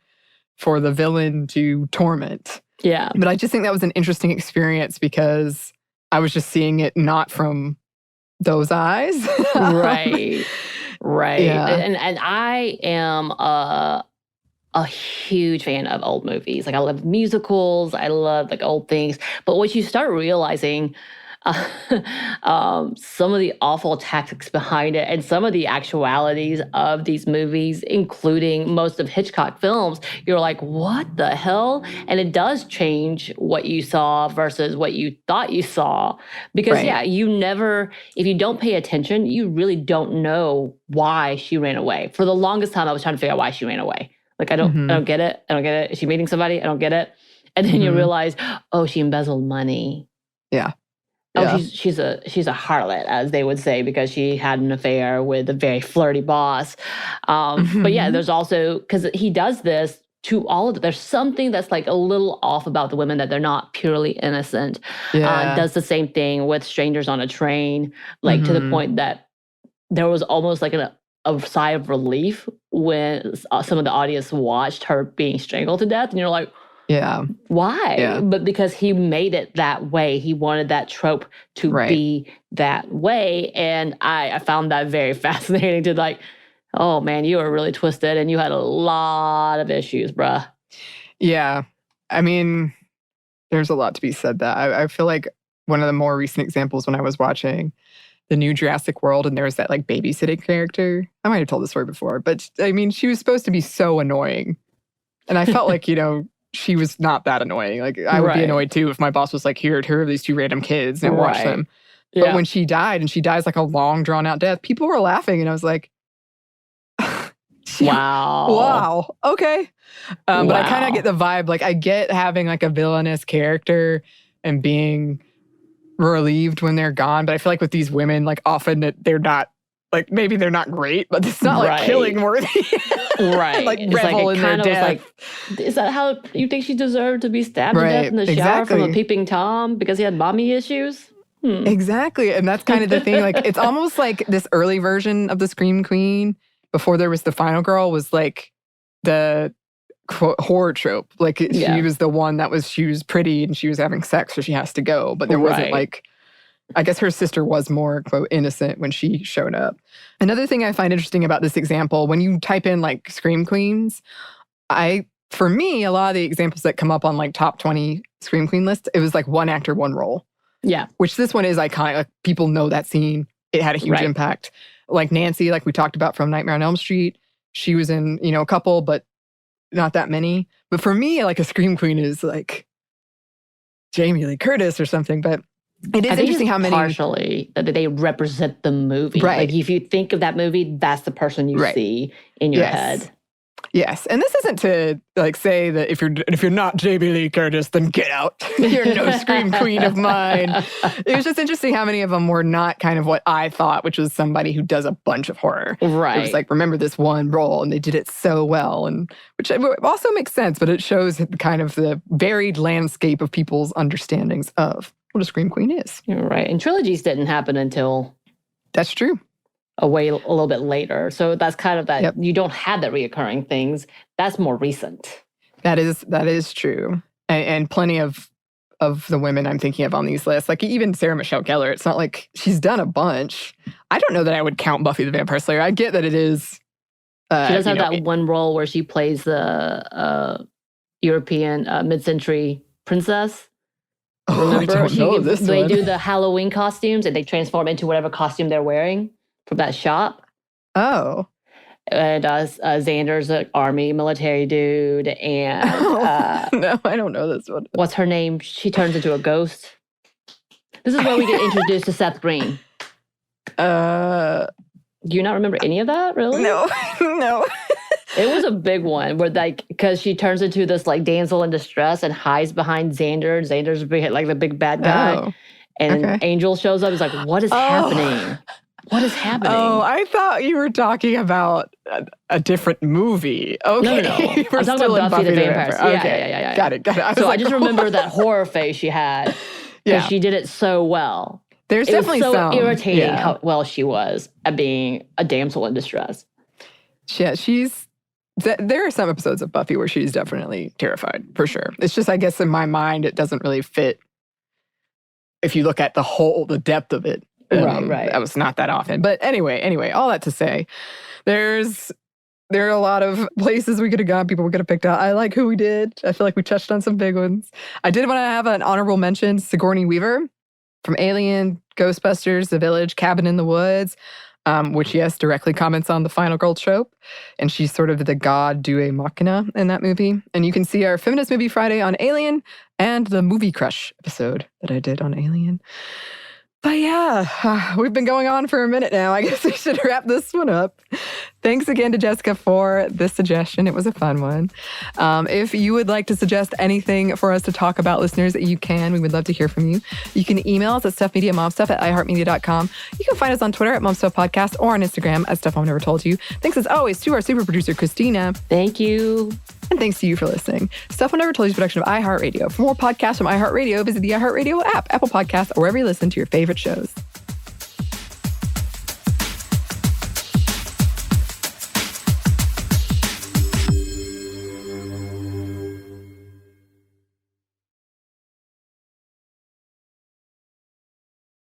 for the villain to torment. Yeah. But I just think that was an interesting experience because I was just seeing it not from those eyes. Right. Right. Yeah. And I am a huge fan of old movies. Like I love musicals. I love like old things. But what you start realizing, some of the awful tactics behind it and some of the actualities of these movies, including most of Hitchcock films, you're like, what the hell? And it does change what you saw versus what you thought you saw. Because Right. yeah, you never, if you don't pay attention, you really don't know why she ran away. For the longest time, I was trying to figure out why she ran away. Like, I don't get it. I don't get it. Is she meeting somebody? I don't get it. And then you realize, oh, she embezzled money. Yeah. Oh, Yeah. she's a harlot, as they would say, because she had an affair with a very flirty boss. But yeah, there's also, because he does this to all of it. There's something that's like a little off about the women, that they're not purely innocent. Yeah. Does the same thing with Strangers on a Train, like to the point that there was almost like a sigh of relief when some of the audience watched her being strangled to death. And you're like, yeah. why? Yeah. But because he made it that way. He wanted that trope to be that way. And I found that very fascinating to like, oh man, you were really twisted and you had a lot of issues, bruh. Yeah. I mean, there's a lot to be said that. I feel like one of the more recent examples when I was watching the new Jurassic World, and there was that like babysitting character. I might have told this story before, but I mean, she was supposed to be so annoying. And I felt like, she was not that annoying. Like, I would be annoyed too if my boss was like, here are these two random kids, and watch them. Yeah. But when she died, and she dies like a long, drawn-out death, people were laughing, and I was like, wow, okay. But I kind of get the vibe. Like, I get having like a villainous character and being relieved when they're gone. But I feel like with these women, like, often that they're not, like, maybe they're not great, but it's not like killing worthy. Like, revel in their death. Is that how you think she deserved to be stabbed to death in the shower from a peeping Tom because he had mommy issues? Exactly. And that's kind of the thing. Like, it's almost like this early version of the Scream Queen, before there was the final girl, was like the horror trope. Like, she was the one that she was pretty and she was having sex, so she has to go. But there wasn't like, I guess her sister was more, quote, innocent when she showed up. Another thing I find interesting about this example, when you type in like Scream Queens, for me, a lot of the examples that come up on like top 20 Scream Queen lists, it was like one actor, one role. Yeah. Which this one is iconic. Like, people know that scene. It had a huge impact. Like Nancy, like we talked about from Nightmare on Elm Street, she was in, a couple, but not that many. But for me, like a Scream Queen is like Jamie Lee Curtis or something. But it is interesting how many... partially that they represent the movie. Right. Like, if you think of that movie, that's the person you see in your head. Yes. And this isn't to like say that if you're not Jamie Lee Curtis, then get out. You're no Scream Queen of mine. It was just interesting how many of them were not kind of what I thought, which was somebody who does a bunch of horror. Right. It was like, remember this one role, and they did it so well, and which also makes sense, but it shows kind of the varied landscape of people's understandings of what a Scream Queen is. You're right. And trilogies didn't happen until... That's true. A little bit later. So that's kind of that, you don't have the reoccurring things. That's more recent. That is true. And plenty of the women I'm thinking of on these lists, like even Sarah Michelle Gellar, it's not like she's done a bunch. I don't know that I would count Buffy the Vampire Slayer. I get that it is... she does have that one role where she plays the European mid-century princess. Remember? I don't know this They one. do the Halloween costumes, and they transform into whatever costume they're wearing from that shop. Oh. And Xander's an army military dude. And no, I don't know this one. What's her name? She turns into a ghost. This is where we get introduced to Seth Green. Do you not remember any of that, really? No. It was a big one where, like, because she turns into this like damsel in distress and hides behind Xander. Xander's like the big bad guy. And Angel shows up. He's like, what is happening? What is happening? Oh, I thought you were talking about a different movie. Okay. No. I'm talking about Buffy the Vampire Slayer. Yeah. Got it. I just remember that horror face she had. Yeah. She did it so well. There's definitely so irritating how well she was at being a damsel in distress. Yeah, there are some episodes of Buffy where she's definitely terrified, for sure. It's just, I guess in my mind, it doesn't really fit if you look at the depth of it. Right. That was not that often. But anyway, all that to say, there are a lot of places we could have gone, people we could have picked out. I like who we did. I feel like we touched on some big ones. I did want to have an honorable mention, Sigourney Weaver from Alien, Ghostbusters, The Village, Cabin in the Woods, which, yes, directly comments on the final girl trope. And she's sort of the god Due Machina in that movie. And you can see our Feminist Movie Friday on Alien and the Movie Crush episode that I did on Alien. But yeah, we've been going on for a minute now. I guess we should wrap this one up. Thanks again to Jessica for this suggestion. It was a fun one. If you would like to suggest anything for us to talk about, listeners, you can. We would love to hear from you. You can email us at stuffmediamomstuff@iheartmedia.com. You can find us on Twitter at momstuffpodcast or on Instagram at Stuff Mom Never Told You. Thanks as always to our super producer, Christina. Thank you. And thanks to you for listening. Stuff Mom Never Told You is a production of iHeartRadio. For more podcasts from iHeartRadio, visit the iHeartRadio app, Apple Podcasts, or wherever you listen to your favorite shows.